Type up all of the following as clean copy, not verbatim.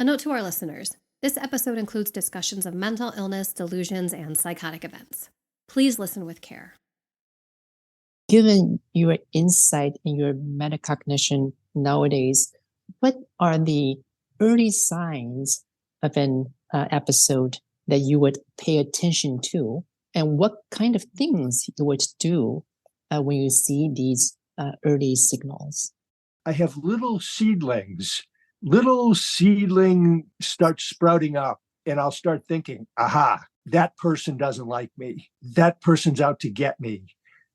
A note to our listeners, this episode includes discussions of mental illness, delusions, and psychotic events. Please listen with care. Given your insight in your metacognition nowadays, what are the early signs of an episode that you would pay attention to, and what kind of things you would do when you see these early signals? I have little seedling start sprouting up, and I'll start thinking, aha, that person doesn't like me. That person's out to get me.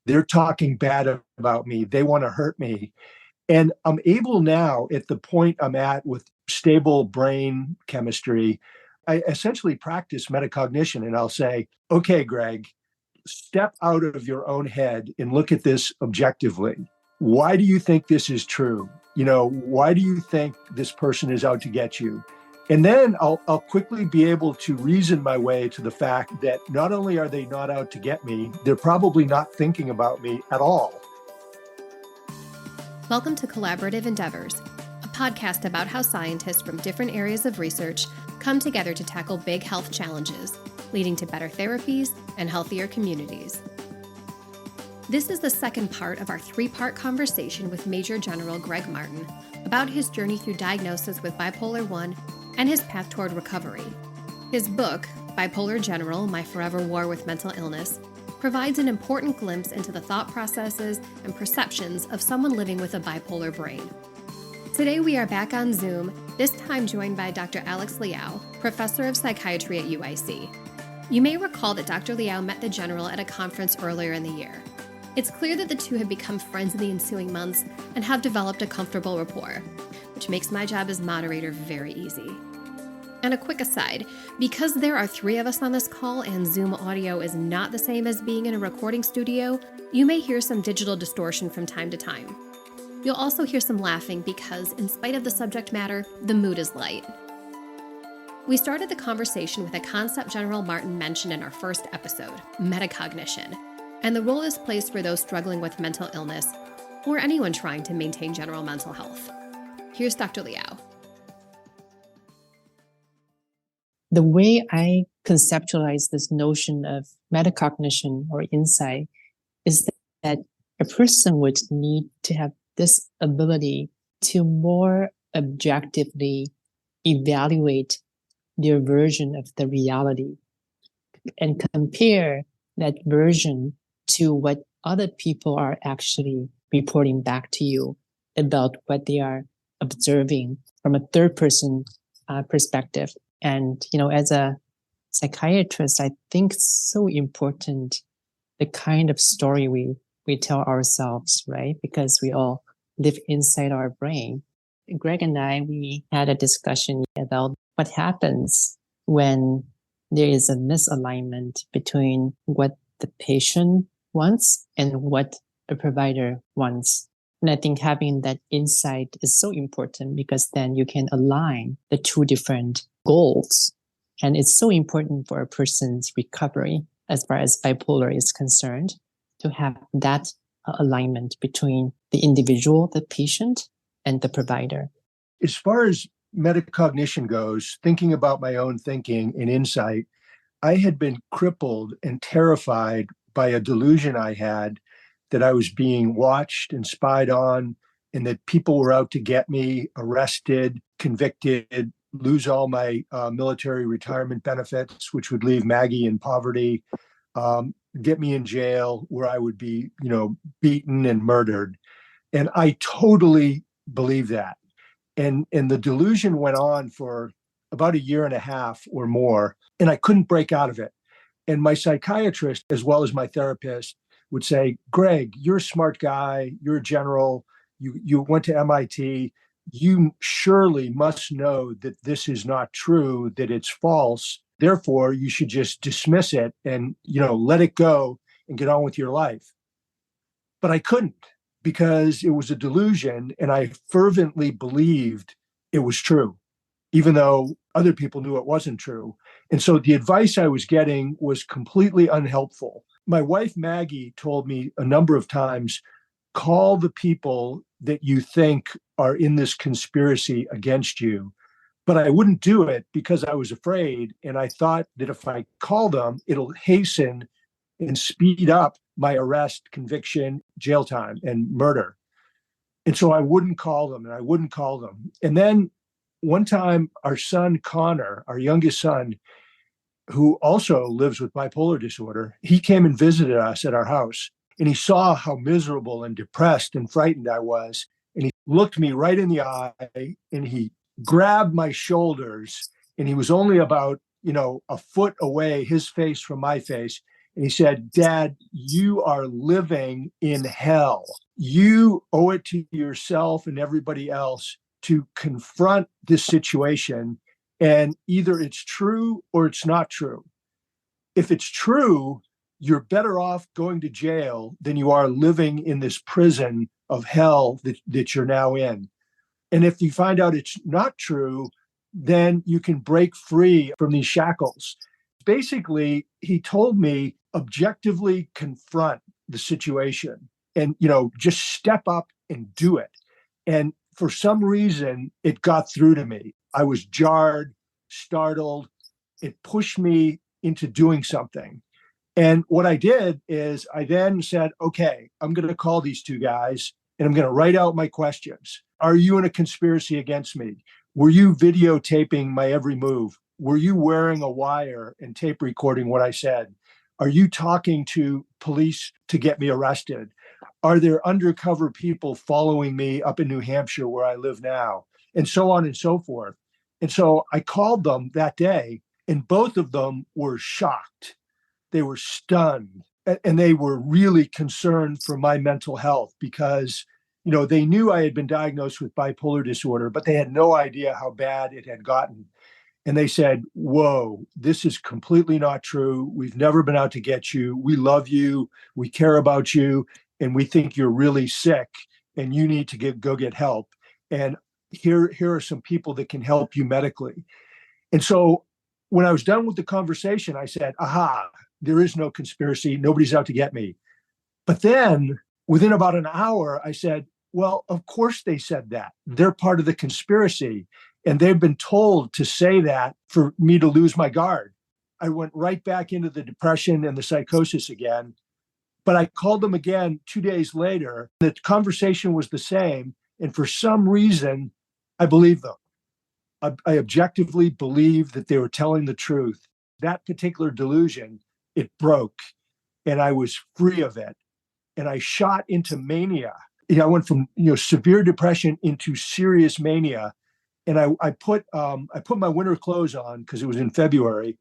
They're talking bad about me. They want to hurt me. And I'm able now, at the point I'm at with stable brain chemistry, I essentially practice metacognition, and I'll say, okay, Greg, step out of your own head and look at this objectively. Why do you think this is true? Why do you think this person is out to get you? And then I'll quickly be able to reason my way to the fact that not only are they not out to get me, they're probably not thinking about me at all. Welcome to Collaborative Endeavors, a podcast about how scientists from different areas of research come together to tackle big health challenges, leading to better therapies and healthier communities. This is the second part of our three-part conversation with Major General Greg Martin about his journey through diagnosis with bipolar I and his path toward recovery. His book, Bipolar General, My Forever War with Mental Illness, provides an important glimpse into the thought processes and perceptions of someone living with a bipolar brain. Today we are back on Zoom, this time joined by Dr. Alex Liao, Professor of Psychiatry at UIC. You may recall that Dr. Liao met the General at a conference earlier in the year. It's clear that the two have become friends in the ensuing months and have developed a comfortable rapport, which makes my job as moderator very easy. And a quick aside, because there are three of us on this call and Zoom audio is not the same as being in a recording studio, you may hear some digital distortion from time to time. You'll also hear some laughing because, in spite of the subject matter, the mood is light. We started the conversation with a concept General Martin mentioned in our first episode, metacognition, and the role this plays for those struggling with mental illness or anyone trying to maintain general mental health. Here's Dr. Liao. The way I conceptualize this notion of metacognition or insight is that a person would need to have this ability to more objectively evaluate their version of the reality and compare that version to what other people are actually reporting back to you about what they are observing from a third person perspective. And, as a psychiatrist, I think it's so important the kind of story we tell ourselves, right? Because we all live inside our brain. Greg and I, we had a discussion about what happens when there is a misalignment between what the patient wants and what a provider wants. And I think having that insight is so important because then you can align the two different goals. And it's so important for a person's recovery as far as bipolar is concerned to have that alignment between the individual, the patient, and the provider. As far as metacognition goes, thinking about my own thinking and insight, I had been crippled and terrified by a delusion I had that I was being watched and spied on, and that people were out to get me, arrested, convicted, lose all my military retirement benefits, which would leave Maggie in poverty, get me in jail where I would be, beaten and murdered. And I totally believed that. And the delusion went on for about a year and a half or more, and I couldn't break out of it. And my psychiatrist, as well as my therapist, would say, Greg, you're a smart guy, you're a general, you went to MIT, you surely must know that this is not true, that it's false. Therefore, you should just dismiss it and, let it go and get on with your life. But I couldn't, because it was a delusion, and I fervently believed it was true, even though other people knew it wasn't true. And so the advice I was getting was completely unhelpful. My wife, Maggie, told me a number of times, call the people that you think are in this conspiracy against you, But I wouldn't do it because I was afraid. And I thought that if I call them, it'll hasten and speed up my arrest, conviction, jail time, and murder. And so I wouldn't call them and I wouldn't call them. And then one time, our son, Connor, our youngest son, who also lives with bipolar disorder, he came and visited us at our house. And he saw how miserable and depressed and frightened I was. And he looked me right in the eye and he grabbed my shoulders. And he was only about, a foot away, his face from my face. And he said, "Dad, you are living in hell. You owe it to yourself and everybody else to confront this situation. And either it's true or it's not true. If it's true, you're better off going to jail than you are living in this prison of hell that you're now in. And if you find out it's not true, then you can break free from these shackles." Basically, he told me objectively confront the situation and, just step up and do it. And for some reason, it got through to me. I was jarred, startled. It pushed me into doing something. And what I did is I then said, okay, I'm going to call these two guys and I'm going to write out my questions. Are you in a conspiracy against me? Were you videotaping my every move? Were you wearing a wire and tape recording what I said? Are you talking to police to get me arrested? Are there undercover people following me up in New Hampshire where I live now? And so on and so forth. And so I called them that day, and both of them were shocked. They were stunned, and they were really concerned for my mental health because, they knew I had been diagnosed with bipolar disorder, but they had no idea how bad it had gotten. And they said, "Whoa, this is completely not true. We've never been out to get you. We love you. We care about you. And we think you're really sick and you need to go get help. And here are some people that can help you medically." And so when I was done with the conversation, I said, aha, there is no conspiracy. Nobody's out to get me. But then within about an hour, I said, well, of course they said that. They're part of the conspiracy. And they've been told to say that for me to lose my guard. I went right back into the depression and the psychosis again. But I called them again 2 days later. The conversation was the same. And for some reason, I believed them. I objectively believed that they were telling the truth. That particular delusion, it broke. And I was free of it. And I shot into mania. I went from severe depression into serious mania. And I put my winter clothes on because it was in February,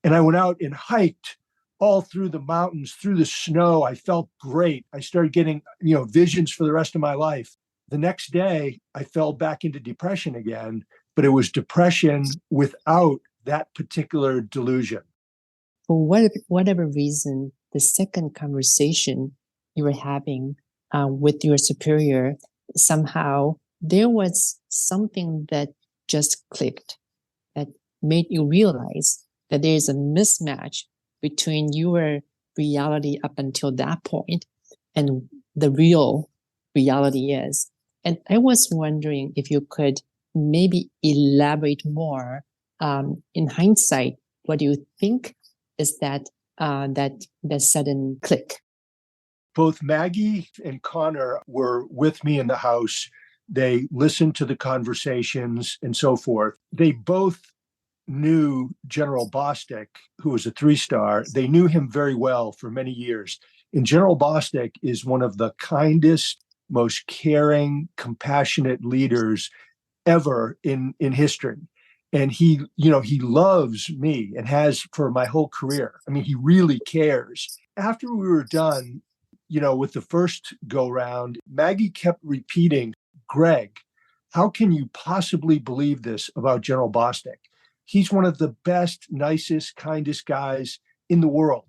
and I went out and hiked all through the mountains, through the snow. I felt great. I started getting visions for the rest of my life. The next day, I fell back into depression again, but it was depression without that particular delusion. For whatever reason, the second conversation you were having with your superior, somehow there was something that just clicked, that made you realize that there is a mismatch between your reality up until that point and the real reality is. And I was wondering if you could maybe elaborate more. In hindsight, what do you think is that sudden click? Both Maggie and Connor were with me in the house. They listened to the conversations and so forth. They both knew General Bostic, who was a 3-star. They knew him very well for many years. And General Bostic is one of the kindest, most caring, compassionate leaders ever in history. And he loves me and has for my whole career. I mean, he really cares. After we were done, with the first go round, Maggie kept repeating, "Greg, how can you possibly believe this about General Bostic? He's one of the best, nicest, kindest guys in the world.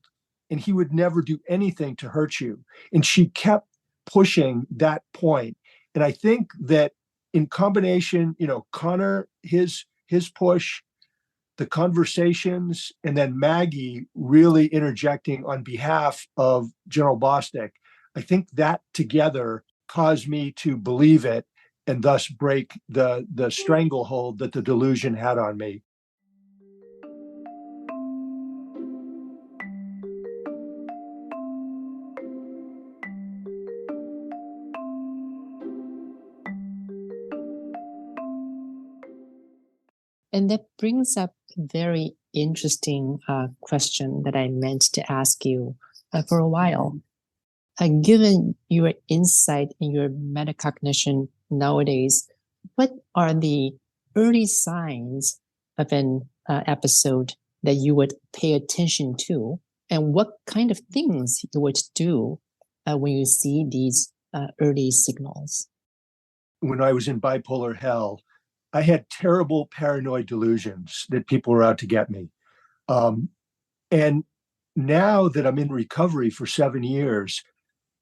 And he would never do anything to hurt you." And she kept pushing that point. And I think that in combination, Connor, his push, the conversations, and then Maggie really interjecting on behalf of General Bostic, I think that together caused me to believe it and thus break the stranglehold that the delusion had on me. And that brings up a very interesting question that I meant to ask you for a while. Given your insight in your metacognition nowadays, what are the early signs of an episode that you would pay attention to? And what kind of things you would do when you see these early signals? When I was in bipolar hell, I had terrible paranoid delusions that people were out to get me. And now that I'm in recovery for 7 years,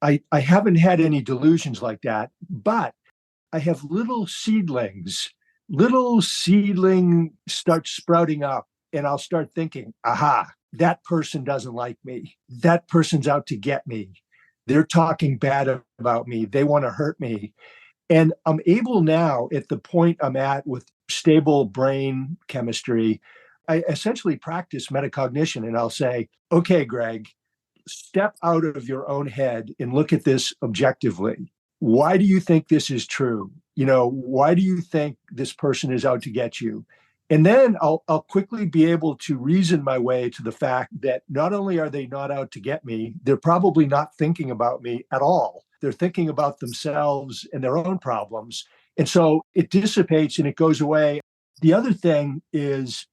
I haven't had any delusions like that, but I have little seedlings start sprouting up, and I'll start thinking, aha, that person doesn't like me. That person's out to get me. They're talking bad about me. They want to hurt me. And I'm able now, at the point I'm at with stable brain chemistry, I essentially practice metacognition, and I'll say, okay, Greg, step out of your own head and look at this objectively. Why do you think this is true? Why do you think this person is out to get you? And then I'll quickly be able to reason my way to the fact that not only are they not out to get me, they're probably not thinking about me at all. They're thinking about themselves and their own problems. And so it dissipates and it goes away. The other thing is,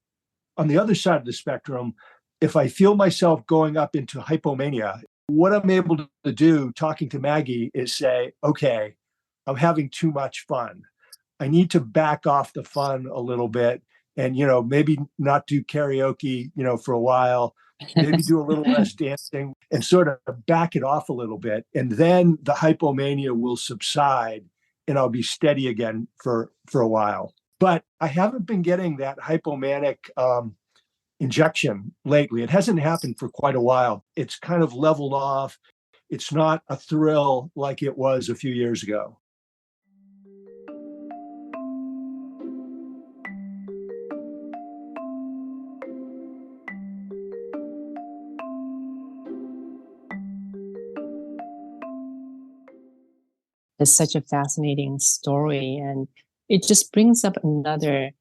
on the other side of the spectrum, if I feel myself going up into hypomania, what I'm able to do talking to Maggie is say, okay, I'm having too much fun. I need to back off the fun a little bit and, maybe not do karaoke, for a while, maybe do a little less dancing and sort of back it off a little bit. And then the hypomania will subside and I'll be steady again for a while. But I haven't been getting that hypomanic injection lately. It hasn't happened for quite a while. It's kind of leveled off. It's not a thrill like it was a few years ago. It's such a fascinating story, and it just brings up another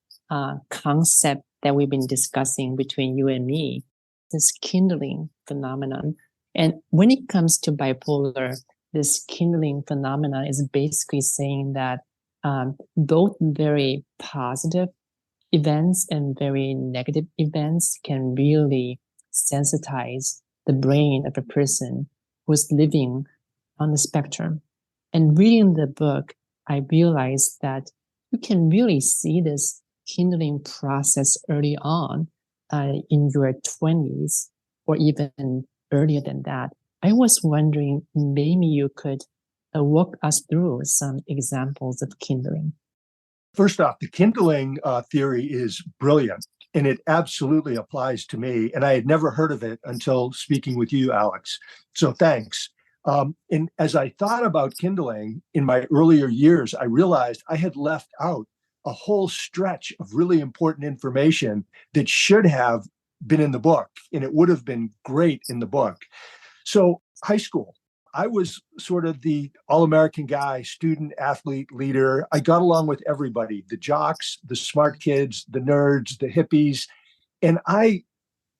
concept that we've been discussing between you and me, this kindling phenomenon. And when it comes to bipolar, this kindling phenomenon is basically saying that both very positive events and very negative events can really sensitize the brain of a person who's living on the spectrum. And reading the book, I realized that you can really see this kindling process early on in your 20s or even earlier than that. I was wondering, maybe you could walk us through some examples of kindling. First off, the kindling theory is brilliant, and it absolutely applies to me. And I had never heard of it until speaking with you, Alex. So thanks. And as I thought about kindling in my earlier years, I realized I had left out a whole stretch of really important information that should have been in the book, and it would have been great in the book. So high school, I was sort of the all-American guy, student, athlete, leader. I got along with everybody, the jocks, the smart kids, the nerds, the hippies. And I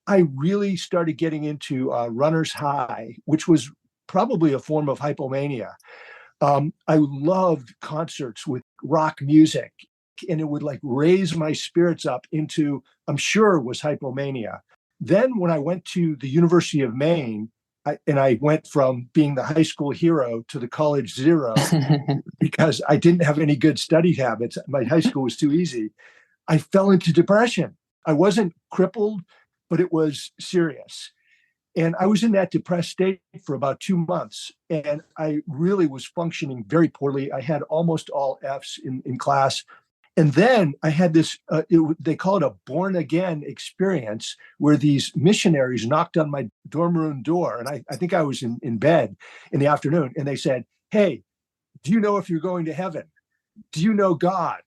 really started getting into runner's high, which was probably a form of hypomania. I loved concerts with rock music, and it would like raise my spirits up into, I'm sure it was hypomania. Then when I went to the University of Maine, I went from being the high school hero to the college zero because I didn't have any good study habits. My high school was too easy. I fell into depression. I wasn't crippled, but it was serious. And I was in that depressed state for about 2 months, and I really was functioning very poorly. I had almost all Fs in class. And then I had this, they call it a born again experience, where these missionaries knocked on my dorm room door. And I think I was in bed in the afternoon. And they said, hey, do you know if you're going to heaven? do you know God?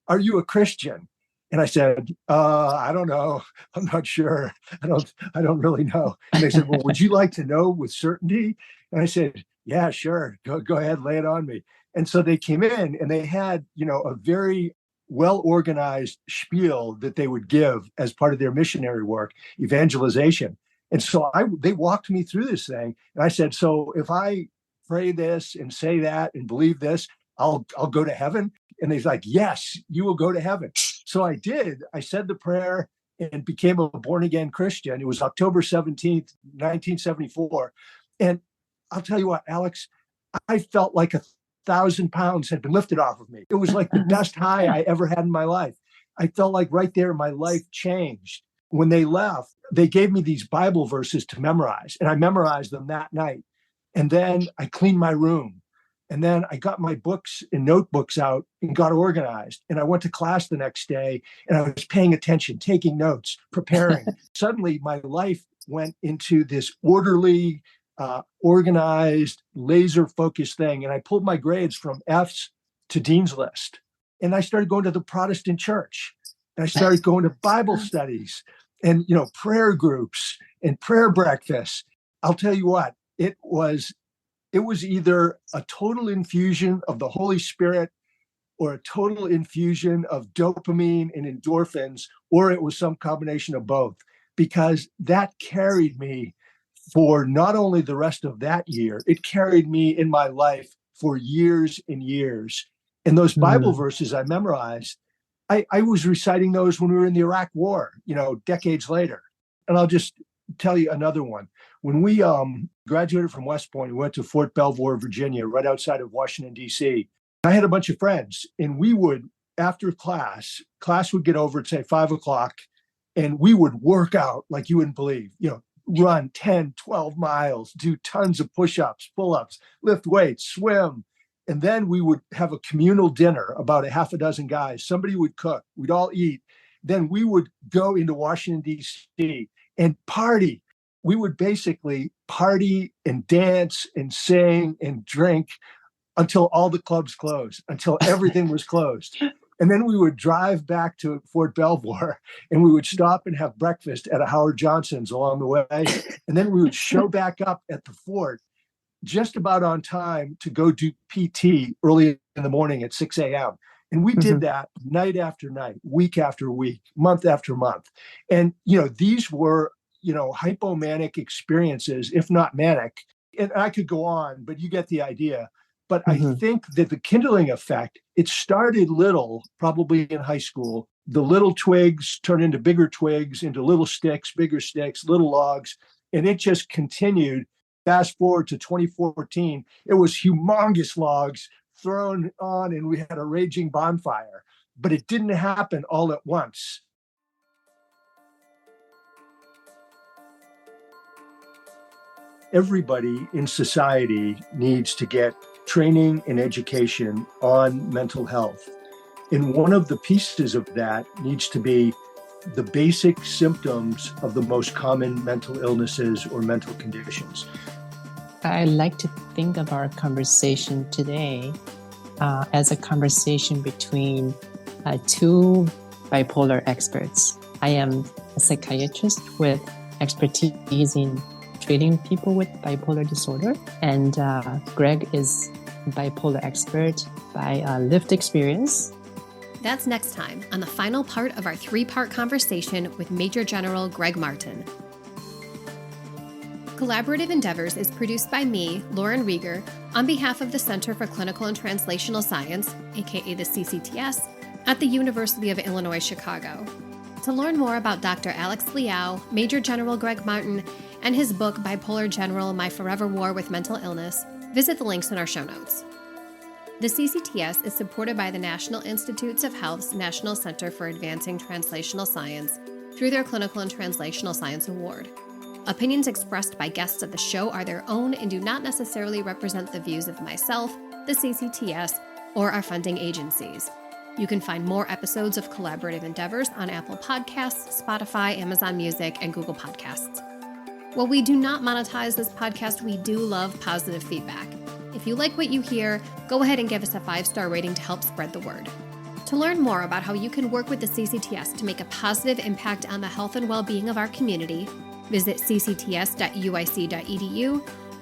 Are you a Christian? And I said, I don't know. I'm not sure. I don't really know. And they said, well, would you like to know with certainty? And I said, yeah, sure. Go ahead, lay it on me. And so they came in and they had, a very well-organized spiel that they would give as part of their missionary work, evangelization. And so they walked me through this thing. And I said, so if I pray this and say that and believe this, I'll go to heaven. And he's like, yes, you will go to heaven. So I did. I said the prayer and became a born-again Christian. It was October 17th, 1974. And I'll tell you what, Alex, I felt like 1,000 pounds had been lifted off of me. It was like the best high I ever had in my life. I felt like right there, my life changed. When they left, they gave me these Bible verses to memorize, and I memorized them that night. And then I cleaned my room. And then I got my books and notebooks out and got organized. And I went to class the next day and I was paying attention, taking notes, preparing. Suddenly, my life went into this orderly, organized, laser-focused thing. And I pulled my grades from F's to Dean's List. And I started going to the Protestant church. And I started going to Bible studies and, prayer groups and prayer breakfasts. I'll tell you what, it was either a total infusion of the Holy Spirit or a total infusion of dopamine and endorphins, or it was some combination of both, because that carried me for not only the rest of that year, it carried me in my life for years and years. And those Bible verses I memorized, I was reciting those when we were in the Iraq War, decades later. And I'll just tell you another one. When we graduated from West Point, we went to Fort Belvoir, Virginia, right outside of Washington, D.C. I had a bunch of friends, and we would, after class would get over at, say, 5 o'clock, and we would work out like you wouldn't believe, run 10, 12 miles, do tons of push-ups, pull-ups, lift weights, swim. And then we would have a communal dinner, about a half a dozen guys. Somebody would cook. We'd all eat. Then we would go into Washington, D.C. and party. We would basically party and dance and sing and drink until all the clubs closed, until everything was closed. And then we would drive back to Fort Belvoir and we would stop and have breakfast at a Howard Johnson's along the way. And then we would show back up at the fort just about on time to go do PT early in the morning at 6 a.m. And we did that night after night, week after week, month after month. And, these were, hypomanic experiences, if not manic. And I could go on, but you get the idea. But I think that the kindling effect, it started little, probably in high school. The little twigs turn into bigger twigs, into little sticks, bigger sticks, little logs. And it just continued. Fast forward to 2014, it was humongous logs thrown on and we had a raging bonfire. But it didn't happen all at once. Everybody in society needs to get training and education on mental health. And one of the pieces of that needs to be the basic symptoms of the most common mental illnesses or mental conditions. I like to think of our conversation today as a conversation between two bipolar experts. I am a psychiatrist with expertise in treating people with bipolar disorder, and Greg is a bipolar expert by lived experience. That's next time on the final part of our 3-part conversation with Major General Greg Martin. Collaborative Endeavors is produced by me, Lauren Rieger, on behalf of the Center for Clinical and Translational Science, aka the CCTS, at the University of Illinois, Chicago. To learn more about Dr. Alex Liao, Major General Greg Martin, and his book Bipolar General, My Forever War with Mental Illness, visit the links in our show notes. The CCTS is supported by the National Institutes of Health's National Center for Advancing Translational Science through their Clinical and Translational Science Award. Opinions expressed by guests of the show are their own and do not necessarily represent the views of myself, the CCTS, or our funding agencies. You can find more episodes of Collaborative Endeavors on Apple Podcasts, Spotify, Amazon Music, and Google Podcasts. While we do not monetize this podcast, we do love positive feedback. If you like what you hear, go ahead and give us a 5-star rating to help spread the word. To learn more about how you can work with the CCTS to make a positive impact on the health and well-being of our community, visit ccts.uic.edu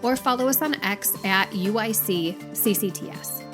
or follow us on X at UIC CCTS.